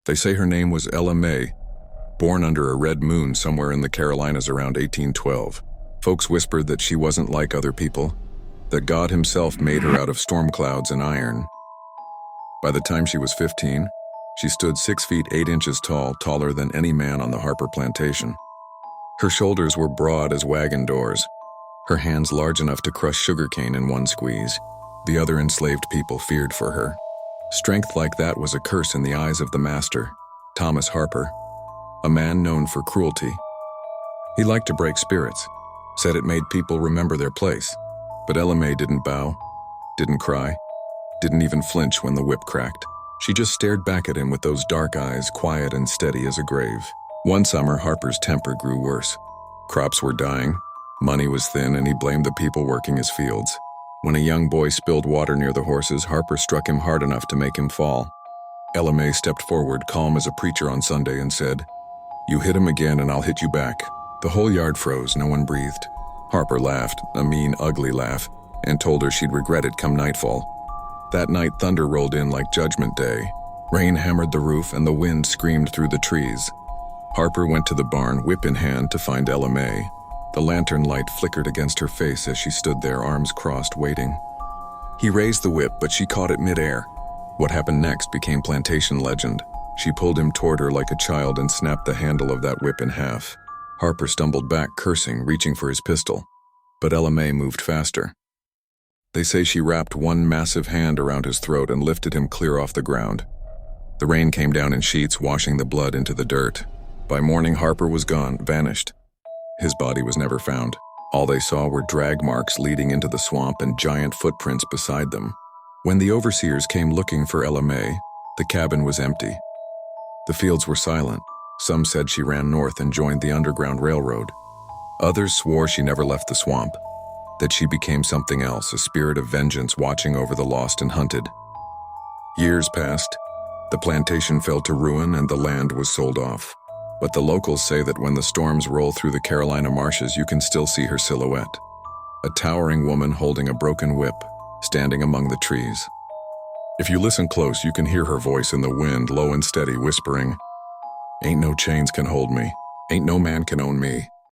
They say her name was Ella Mae, born under a red moon somewhere in the Carolinas around 1812. Folks whispered that she wasn't like other people, that God himself made her out of storm clouds and iron. By the time she was 15, she stood 6 feet 8 inches tall, taller than any man on the Harper plantation. Her shoulders were broad as wagon doors, her hands large enough to crush sugarcane in one squeeze. The other enslaved people feared for her. Strength like that was a curse in the eyes of the master, Thomas Harper, a man known for cruelty. He liked to break spirits, said it made people remember their place. But Ella Mae didn't bow, didn't cry, didn't even flinch when the whip cracked. She just stared back at him with those dark eyes, quiet and steady as a grave. One summer, Harper's temper grew worse. Crops were dying, money was thin, and he blamed the people working his fields. When a young boy spilled water near the horses, Harper struck him hard enough to make him fall. Ella Mae stepped forward, calm as a preacher on Sunday, and said, "You hit him again and I'll hit you back." The whole yard froze, no one breathed. Harper laughed, a mean, ugly laugh, and told her she'd regret it come nightfall. That night, thunder rolled in like Judgment Day. Rain hammered the roof and the wind screamed through the trees. Harper went to the barn, whip in hand, to find Ella Mae. The lantern light flickered against her face as she stood there, arms crossed, waiting. He raised the whip, but she caught it midair. What happened next became plantation legend. She pulled him toward her like a child and snapped the handle of that whip in half. Harper stumbled back, cursing, reaching for his pistol. But Ella Mae moved faster. They say she wrapped one massive hand around his throat and lifted him clear off the ground. The rain came down in sheets, washing the blood into the dirt. By morning, Harper was gone, vanished. His body was never found. All they saw were drag marks leading into the swamp and giant footprints beside them. When the overseers came looking for Ella Mae, the cabin was empty. The fields were silent. Some said she ran north and joined the Underground Railroad. Others swore she never left the swamp, that she became something else, a spirit of vengeance watching over the lost and hunted. Years passed. The plantation fell to ruin and the land was sold off. But the locals say that when the storms roll through the Carolina marshes, you can still see her silhouette. A towering woman holding a broken whip, standing among the trees. If you listen close, you can hear her voice in the wind, low and steady, whispering, "Ain't no chains can hold me. Ain't no man can own me."